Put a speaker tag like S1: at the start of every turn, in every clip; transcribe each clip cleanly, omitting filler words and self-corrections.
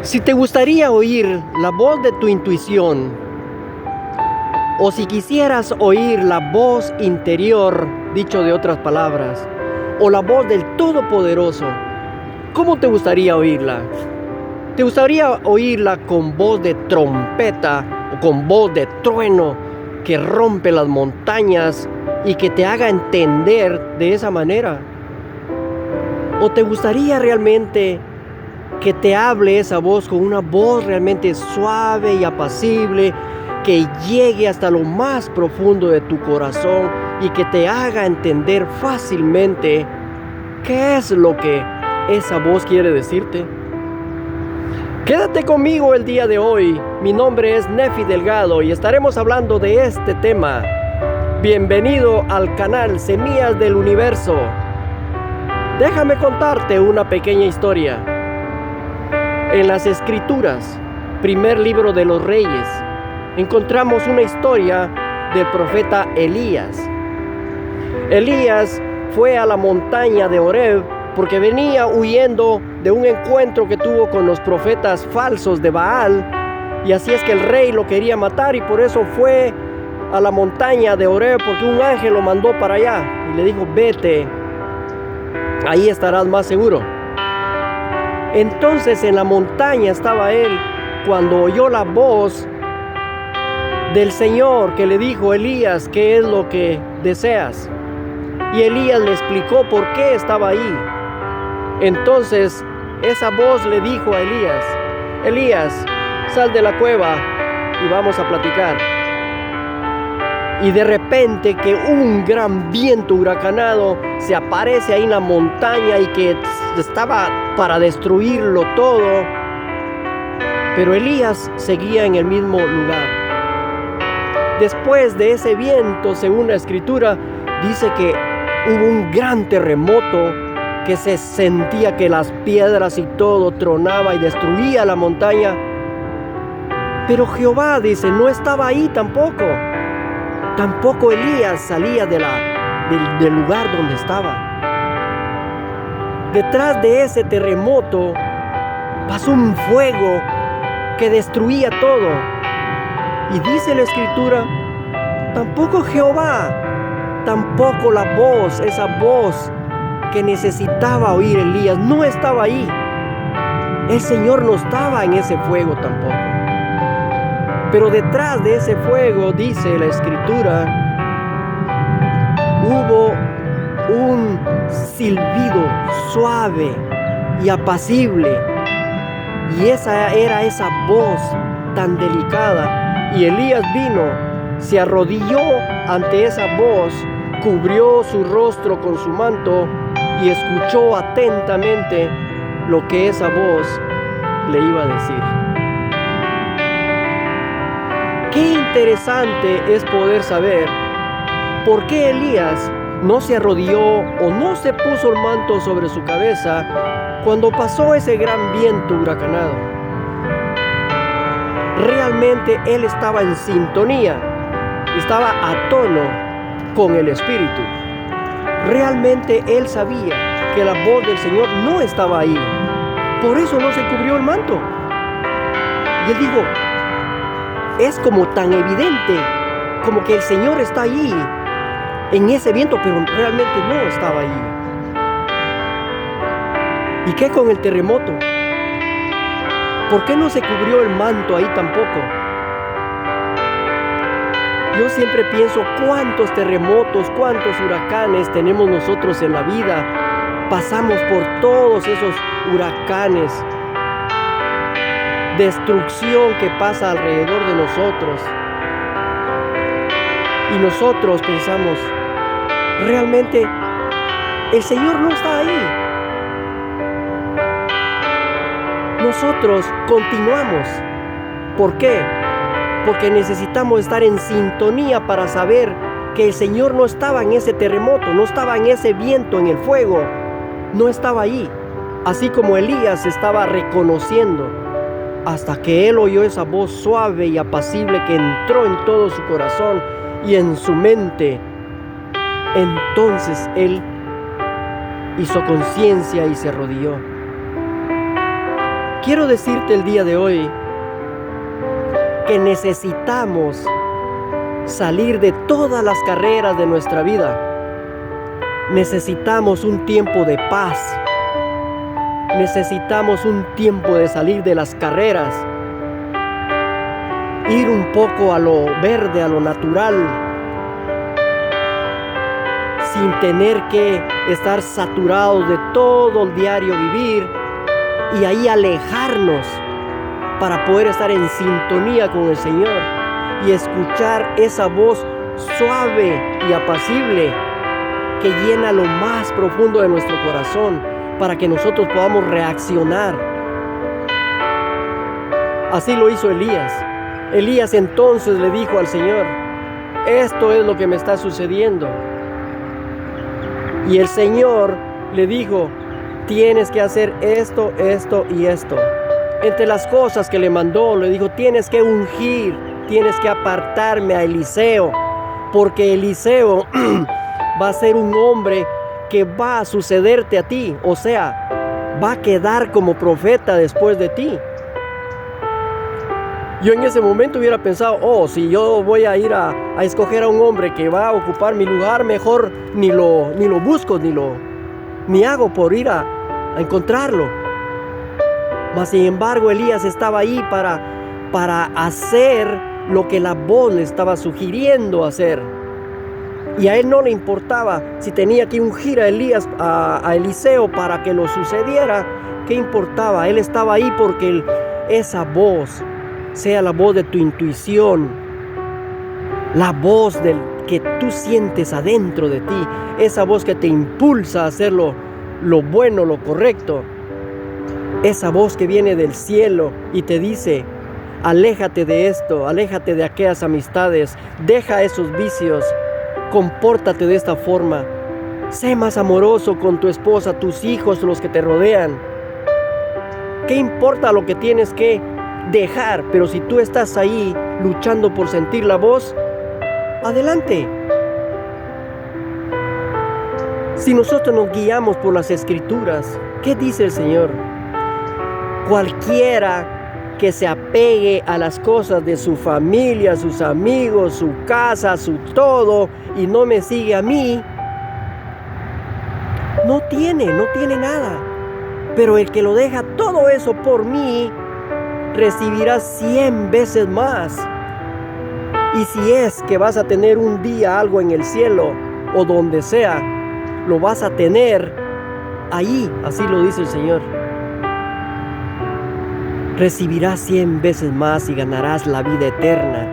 S1: Si te gustaría oír la voz de tu intuición, o si quisieras oír la voz interior, dicho de otras palabras, o la voz del Todopoderoso, ¿cómo te gustaría oírla? ¿Te gustaría oírla con voz de trompeta o con voz de trueno que rompe las montañas y que te haga entender de esa manera? ¿O te gustaría realmente que te hable esa voz con una voz realmente suave y apacible, que llegue hasta lo más profundo de tu corazón y que te haga entender fácilmente qué es lo que esa voz quiere decirte? Quédate conmigo el día de hoy. Mi nombre es Nefi Delgado y estaremos hablando de este tema. Bienvenido al canal Semillas del Universo. Déjame contarte una pequeña historia. En las Escrituras, primer libro de los Reyes, encontramos una historia del profeta Elías. Elías fue a la montaña de Horeb porque venía huyendo de un encuentro que tuvo con los profetas falsos de Baal, y así es que el rey lo quería matar y por eso fue a la montaña de Horeb, porque un ángel lo mandó para allá y le dijo: vete, ahí estarás más seguro. Entonces en la montaña estaba él cuando oyó la voz del Señor que le dijo: Elías, ¿qué es lo que deseas? Y Elías le explicó por qué estaba ahí. Entonces esa voz le dijo a Elías: Elías, sal de la cueva y vamos a platicar. Y de repente que un gran viento huracanado se aparece ahí en la montaña y que estaba para destruirlo todo. Pero Elías seguía en el mismo lugar. Después de ese viento, según la Escritura, dice que hubo un gran terremoto, que se sentía que las piedras y todo tronaba y destruía la montaña. Pero Jehová, dice, no estaba ahí tampoco. Tampoco Elías salía del lugar donde estaba. Detrás de ese terremoto pasó un fuego que destruía todo. Y dice la Escritura, tampoco Jehová, tampoco la voz, esa voz que necesitaba oír Elías, no estaba ahí. El Señor no estaba en ese fuego tampoco. Pero detrás de ese fuego, dice la Escritura, hubo un silbido suave y apacible. Y esa era esa voz tan delicada. Y Elías vino, se arrodilló ante esa voz, cubrió su rostro con su manto y escuchó atentamente lo que esa voz le iba a decir. Qué interesante es poder saber por qué Elías no se arrodilló o no se puso el manto sobre su cabeza cuando pasó ese gran viento huracanado. Realmente él estaba en sintonía, estaba a tono con el Espíritu. Realmente él sabía que la voz del Señor no estaba ahí. Por eso no se cubrió el manto. Y él dijo, es como tan evidente, como que el Señor está ahí, en ese viento, pero realmente no estaba ahí. ¿Y qué con el terremoto? ¿Por qué no se cubrió el manto ahí tampoco? Yo siempre pienso cuántos terremotos, cuántos huracanes tenemos nosotros en la vida. Pasamos por todos esos huracanes, destrucción que pasa alrededor de nosotros. Y nosotros pensamos, realmente el Señor no está ahí. Nosotros continuamos. ¿Por qué? Porque necesitamos estar en sintonía para saber que el Señor no estaba en ese terremoto, no estaba en ese viento, en el fuego, no estaba ahí. Así como Elías estaba reconociendo, hasta que él oyó esa voz suave y apacible que entró en todo su corazón y en su mente. Entonces él hizo conciencia y se arrodilló. Quiero decirte el día de hoy que necesitamos salir de todas las carreras de nuestra vida. Necesitamos un tiempo de paz. Necesitamos un tiempo de salir de las carreras. Ir un poco a lo verde, a lo natural, sin tener que estar saturados de todo el diario vivir, y ahí alejarnos para poder estar en sintonía con el Señor y escuchar esa voz suave y apacible que llena lo más profundo de nuestro corazón para que nosotros podamos reaccionar. Así lo hizo Elías. Elías entonces le dijo al Señor: esto es lo que me está sucediendo. Y el Señor le dijo: tienes que hacer esto, esto y esto. Entre las cosas que le mandó, le dijo: tienes que ungir, tienes que apartarme a Eliseo, porque Eliseo va a ser un hombre que va a sucederte a ti, o sea, va a quedar como profeta después de ti. Yo en ese momento hubiera pensado: si yo voy a ir a escoger a un hombre que va a ocupar mi lugar, mejor ni lo busco, ni hago por ir a encontrarlo. Mas sin embargo, Elías estaba ahí para hacer lo que la voz le estaba sugiriendo hacer. Y a él no le importaba si tenía que ungir a Elías, a Eliseo para que lo sucediera. ¿Qué importaba? Él estaba ahí porque esa voz sea la voz de tu intuición, la voz que tú sientes adentro de ti, esa voz que te impulsa a hacer lo bueno, lo correcto, esa voz que viene del cielo y te dice: aléjate de esto, aléjate de aquellas amistades, deja esos vicios, compórtate de esta forma, sé más amoroso con tu esposa, tus hijos, los que te rodean. ¿Qué importa lo que tienes que dejar? Pero si tú estás ahí luchando por sentir la voz, adelante. Si nosotros nos guiamos por las Escrituras, ¿qué dice el Señor? Cualquiera que se apegue a las cosas de su familia, sus amigos, su casa, su todo, y no me sigue a mí, no tiene nada. Pero el que lo deja todo eso por mí, recibirá 100 veces más. Y si es que vas a tener un día algo en el cielo o donde sea, lo vas a tener ahí, así lo dice el Señor. Recibirás 100 veces más y ganarás la vida eterna.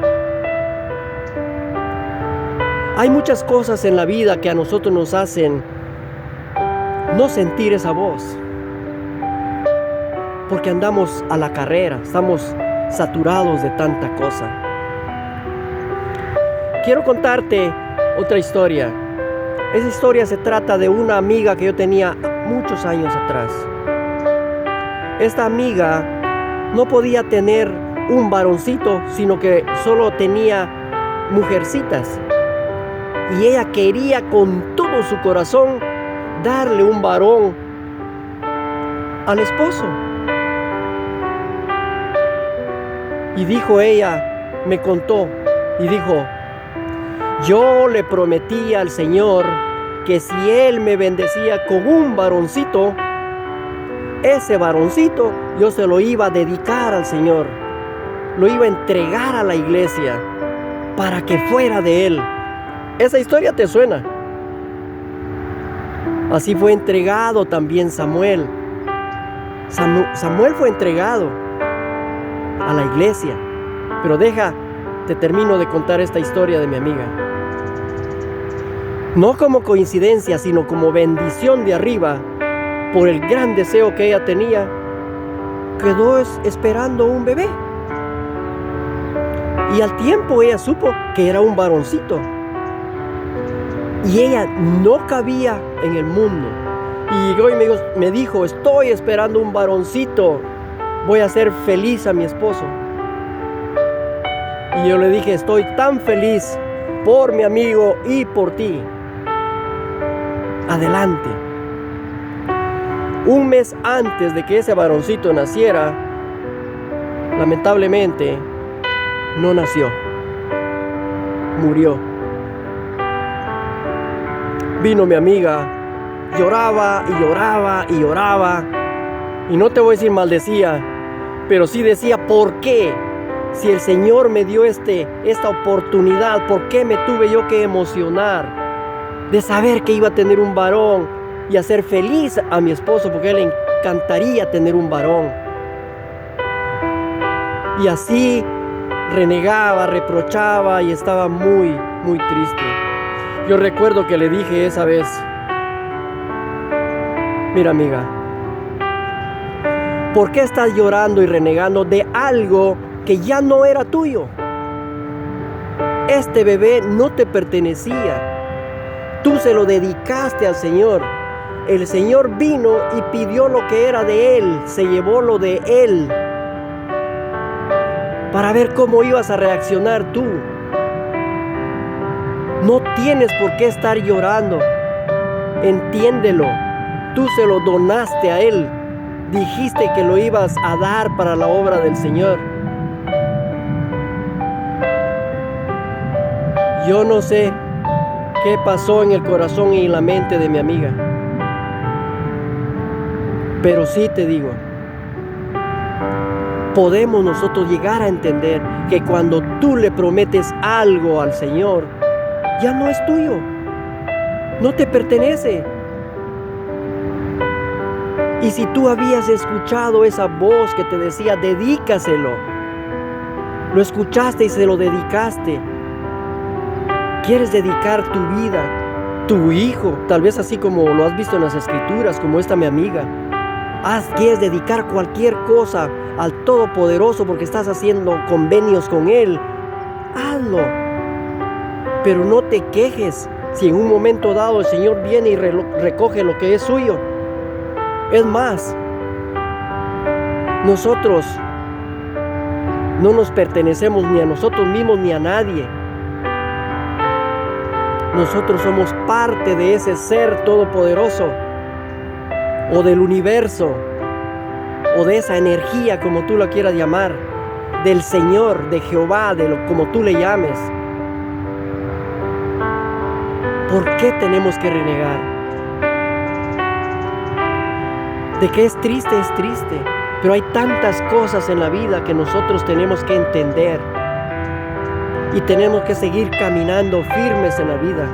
S1: Hay muchas cosas en la vida que a nosotros nos hacen no sentir esa voz, porque andamos a la carrera, estamos saturados de tanta cosa. Quiero contarte otra historia. Esa historia se trata de una amiga que yo tenía muchos años atrás. Esta amiga no podía tener un varoncito, sino que solo tenía mujercitas. Y ella quería con todo su corazón darle un varón al esposo. Y dijo ella, me contó, y dijo: yo le prometí al Señor que si Él me bendecía con un varoncito, ese varoncito yo se lo iba a dedicar al Señor, lo iba a entregar a la iglesia para que fuera de Él. Esa historia te suena. Así fue entregado también Samuel. Samuel fue entregado a la iglesia. Pero te termino de contar esta historia de mi amiga. No como coincidencia, sino como bendición de arriba, por el gran deseo que ella tenía, quedó esperando un bebé. Y al tiempo ella supo que era un varoncito. Y ella no cabía en el mundo. Y llegó y me dijo: estoy esperando un varoncito, voy a hacer feliz a mi esposo. Y yo le dije: estoy tan feliz por mi amigo y por ti. Adelante. Un mes antes de que ese varoncito naciera, lamentablemente, no nació. Murió. Vino mi amiga, lloraba y lloraba y lloraba. Y no te voy a decir maldecía, pero sí decía, ¿por qué? Si el Señor me dio esta oportunidad, ¿por qué me tuve yo que emocionar de saber que iba a tener un varón y hacer feliz a mi esposo, porque a él le encantaría tener un varón? Y así renegaba, reprochaba y estaba muy, muy triste. Yo recuerdo que le dije esa vez, mira amiga, ¿por qué estás llorando y renegando de algo que ya no era tuyo? Este bebé no te pertenecía. Tú se lo dedicaste al Señor. El Señor vino y pidió lo que era de Él, se llevó lo de Él, para ver cómo ibas a reaccionar tú. No tienes por qué estar llorando. Entiéndelo. Tú se lo donaste a Él. Dijiste que lo ibas a dar para la obra del Señor. Yo no sé qué pasó en el corazón y en la mente de mi amiga. Pero sí te digo, podemos nosotros llegar a entender que cuando tú le prometes algo al Señor, ya no es tuyo, no te pertenece. Y si tú habías escuchado esa voz que te decía, dedícaselo, lo escuchaste y se lo dedicaste, quieres dedicar tu vida, tu hijo, tal vez así como lo has visto en las Escrituras, como esta mi amiga, quieres dedicar cualquier cosa al Todopoderoso porque estás haciendo convenios con Él, hazlo. Pero no te quejes si en un momento dado el Señor viene y recoge lo que es suyo. Es más, nosotros no nos pertenecemos ni a nosotros mismos ni a nadie. Nosotros somos parte de ese ser todopoderoso, o del universo, o de esa energía, como tú la quieras llamar, del Señor, de Jehová, como tú le llames. ¿Por qué tenemos que renegar? De que es triste, pero hay tantas cosas en la vida que nosotros tenemos que entender y tenemos que seguir caminando firmes en la vida.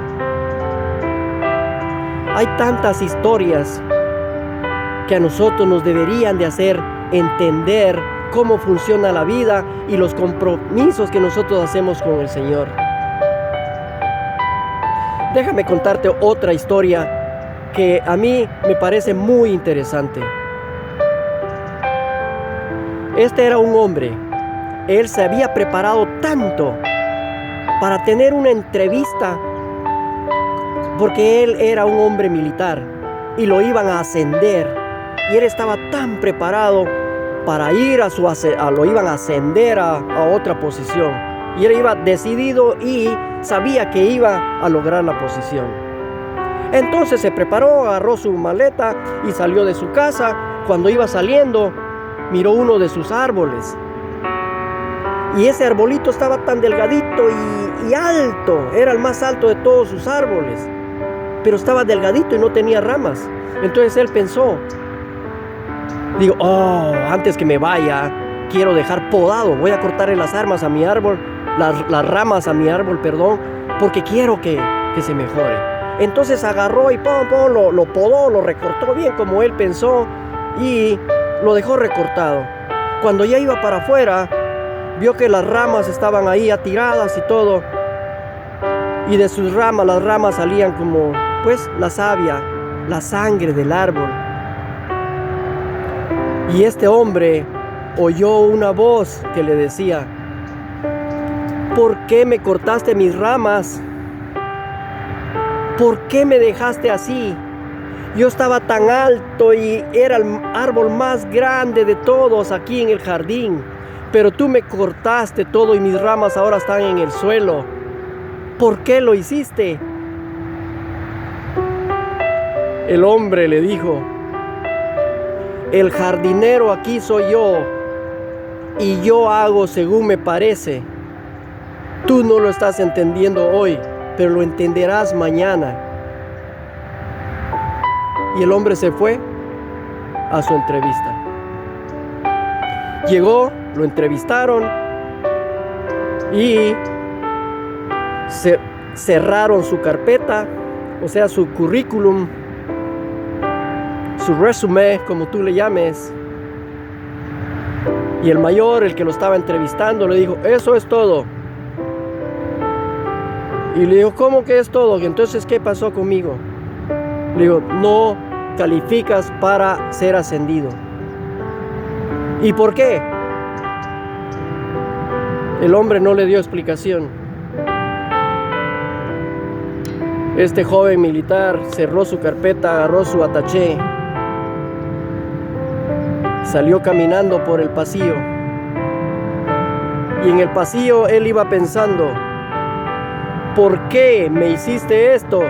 S1: Hay tantas historias que a nosotros nos deberían de hacer entender cómo funciona la vida y los compromisos que nosotros hacemos con el Señor. Déjame contarte otra historia que a mí me parece muy interesante. Este era un hombre. Él se había preparado tanto para tener una entrevista, porque él era un hombre militar y lo iban a ascender. Y él estaba tan preparado para ir lo iban a ascender a otra posición. Y él iba decidido y sabía que iba a lograr la posición. Entonces se preparó, agarró su maleta y salió de su casa. Cuando iba saliendo, miró uno de sus árboles. Y ese arbolito estaba tan delgadito y alto. Era el más alto de todos sus árboles. Pero estaba delgadito y no tenía ramas. Entonces él pensó, antes que me vaya, quiero dejar podado. Voy a cortarle las ramas a mi árbol, porque quiero que se mejore. Entonces agarró y lo podó, lo recortó bien como él pensó y lo dejó recortado. Cuando ya iba para afuera, vio que las ramas estaban ahí atiradas y todo. Y de sus ramas, las ramas salían como, la savia, la sangre del árbol. Y este hombre oyó una voz que le decía, ¿por qué me cortaste mis ramas? ¿Por qué me dejaste así? Yo estaba tan alto y era el árbol más grande de todos aquí en el jardín. Pero tú me cortaste todo y mis ramas ahora están en el suelo. ¿Por qué lo hiciste? El hombre le dijo, el jardinero aquí soy yo y yo hago según me parece. Tú no lo estás entendiendo hoy, pero lo entenderás mañana. Y el hombre se fue a su entrevista. Llegó, lo entrevistaron y cerraron su carpeta, o sea, su currículum, su resumen, como tú le llames. Y el mayor, el que lo estaba entrevistando, le dijo, eso es todo. Y le dijo, ¿cómo que es todo? Entonces, ¿qué pasó conmigo? Le digo, no calificas para ser ascendido. ¿Y por qué? El hombre no le dio explicación. Este joven militar cerró su carpeta, agarró su ataché, salió caminando por el pasillo. Y en el pasillo él iba pensando, ¿por qué me hiciste esto?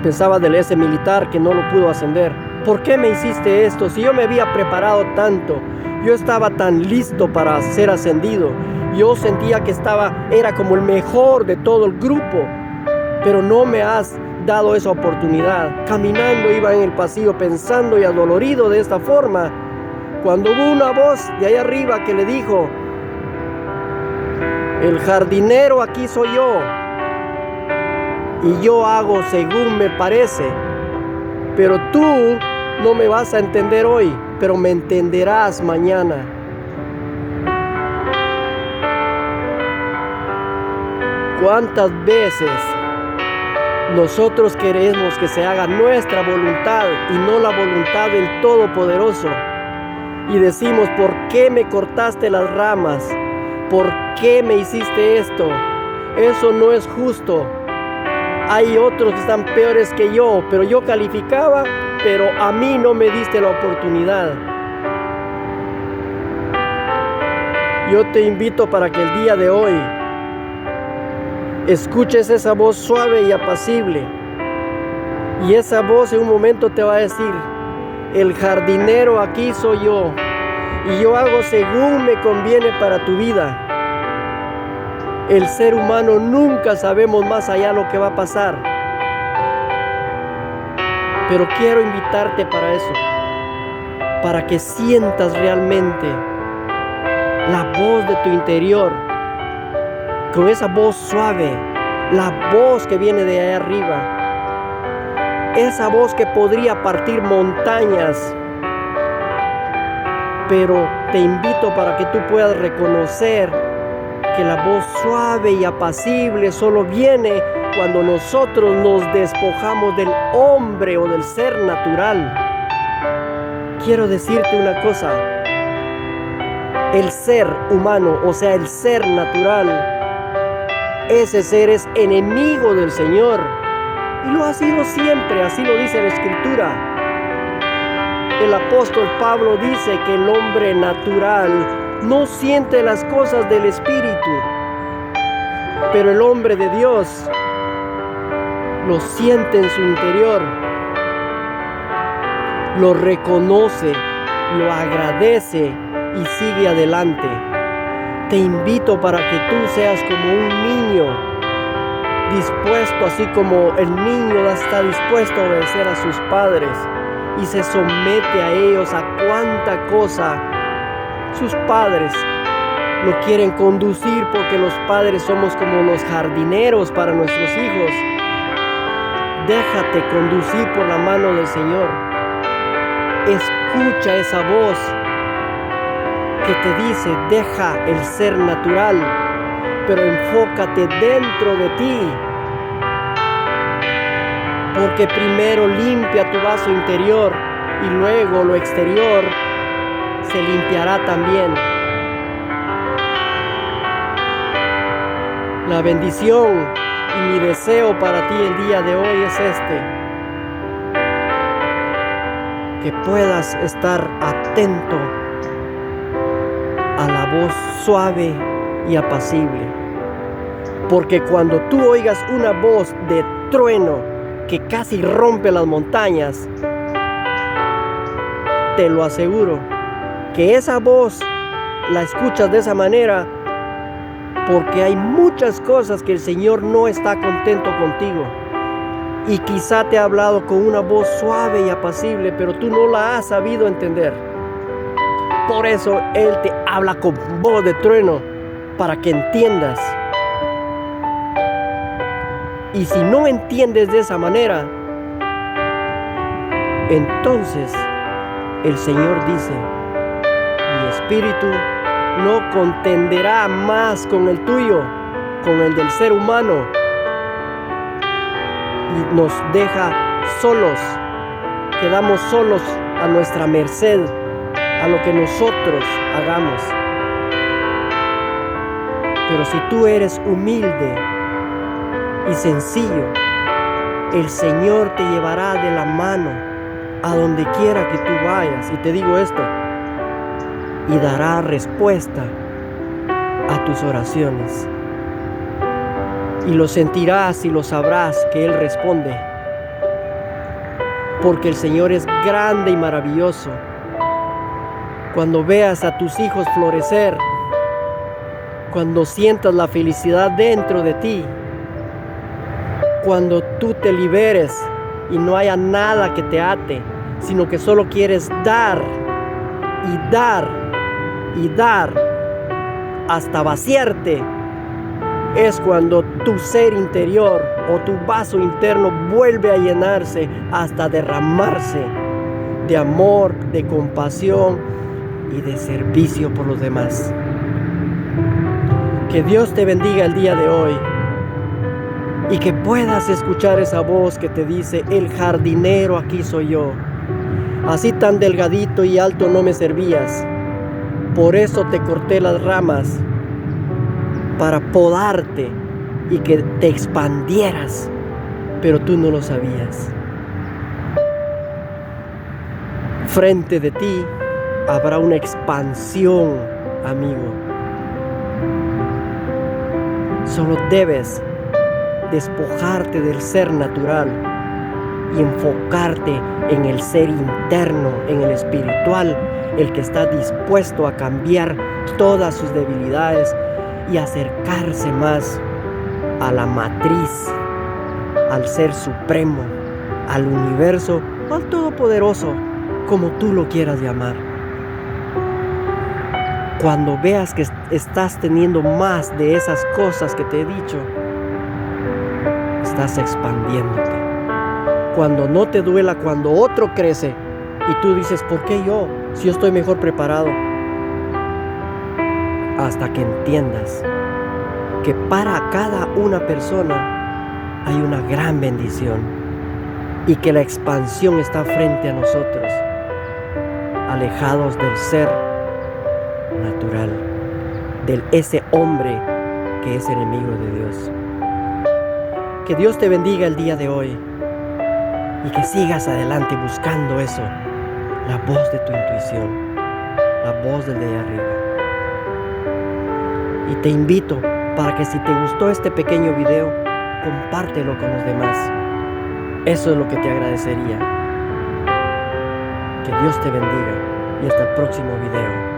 S1: Pensaba del ese militar que no lo pudo ascender. ¿Por qué me hiciste esto? Si yo me había preparado tanto, yo estaba tan listo para ser ascendido. Yo sentía que era como el mejor de todo el grupo, pero no me has dado esa oportunidad. Caminando iba en el pasillo pensando y adolorido de esta forma, cuando hubo una voz de ahí arriba que le dijo, el jardinero aquí soy yo y yo hago según me parece, pero tú no me vas a entender hoy, pero me entenderás mañana. ¿Cuántas veces nosotros queremos que se haga nuestra voluntad y no la voluntad del Todopoderoso? Y decimos, ¿por qué me cortaste las ramas? ¿Por qué me hiciste esto? Eso no es justo. Hay otros que están peores que yo, pero yo calificaba, pero a mí no me diste la oportunidad. Yo te invito para que el día de hoy escuches esa voz suave y apacible. Y esa voz en un momento te va a decir, el jardinero aquí soy yo, y yo hago según me conviene para tu vida. El ser humano nunca sabemos más allá lo que va a pasar. Pero quiero invitarte para eso, para que sientas realmente la voz de tu interior, con esa voz suave, la voz que viene de ahí arriba, esa voz que podría partir montañas. Pero te invito para que tú puedas reconocer que la voz suave y apacible solo viene cuando nosotros nos despojamos del hombre o del ser natural. Quiero decirte una cosa, el ser humano, o sea, el ser natural, ese ser es enemigo del Señor. Y lo ha sido siempre, así lo dice la Escritura. El apóstol Pablo dice que el hombre natural no siente las cosas del Espíritu, pero el hombre de Dios lo siente en su interior, lo reconoce, lo agradece y sigue adelante. Te invito para que tú seas como un niño, dispuesto, así como el niño está dispuesto a obedecer a sus padres y se somete a ellos a cuanta cosa sus padres lo quieren conducir, porque los padres somos como los jardineros para nuestros hijos. Déjate conducir por la mano del Señor. Escucha esa voz que te dice, deja el ser natural, pero enfócate dentro de ti. Porque primero limpia tu vaso interior y luego lo exterior se limpiará también. La bendición y mi deseo para ti el día de hoy es que puedas estar atento a la voz suave y apacible. Porque cuando tú oigas una voz de trueno que casi rompe las montañas, te lo aseguro, que esa voz la escuchas de esa manera porque hay muchas cosas que el Señor no está contento contigo. Y quizá te ha hablado con una voz suave y apacible, pero tú no la has sabido entender. Por eso Él te habla con voz de trueno, para que entiendas. Y si no entiendes de esa manera, entonces el Señor dice: mi espíritu no contenderá más con el tuyo, con el del ser humano, y nos deja solos, quedamos solos a nuestra merced, a lo que nosotros hagamos. Pero si tú eres humilde y sencillo, el Señor te llevará de la mano a donde quiera que tú vayas. Y te digo esto, y dará respuesta a tus oraciones. Y lo sentirás y lo sabrás que Él responde. Porque el Señor es grande y maravilloso. Cuando veas a tus hijos florecer, cuando sientas la felicidad dentro de ti, cuando tú te liberes y no haya nada que te ate, sino que solo quieres dar y dar y dar hasta vaciarte, es cuando tu ser interior o tu vaso interno vuelve a llenarse hasta derramarse de amor, de compasión y de servicio por los demás. Que Dios te bendiga el día de hoy y que puedas escuchar esa voz que te dice: el jardinero aquí soy yo. Así tan delgadito y alto no me servías, por eso te corté las ramas, para podarte y que te expandieras, pero tú no lo sabías. Frente de ti habrá una expansión, amigo. Solo debes despojarte del ser natural y enfocarte en el ser interno, en el espiritual, el que está dispuesto a cambiar todas sus debilidades y acercarse más a la matriz, al ser supremo, al universo o al todopoderoso, como tú lo quieras llamar. Cuando veas que estás teniendo más de esas cosas que te he dicho, estás expandiéndote. Cuando no te duela, cuando otro crece y tú dices: ¿por qué yo? Si yo estoy mejor preparado. Hasta que entiendas que para cada una persona hay una gran bendición y que la expansión está frente a nosotros, alejados del ser natural, de ese hombre que es enemigo de Dios. Que Dios te bendiga el día de hoy y que sigas adelante buscando eso, la voz de tu intuición, la voz del de allá arriba. Y te invito para que si te gustó este pequeño video, compártelo con los demás. Eso es lo que te agradecería. Que Dios te bendiga y hasta el próximo video.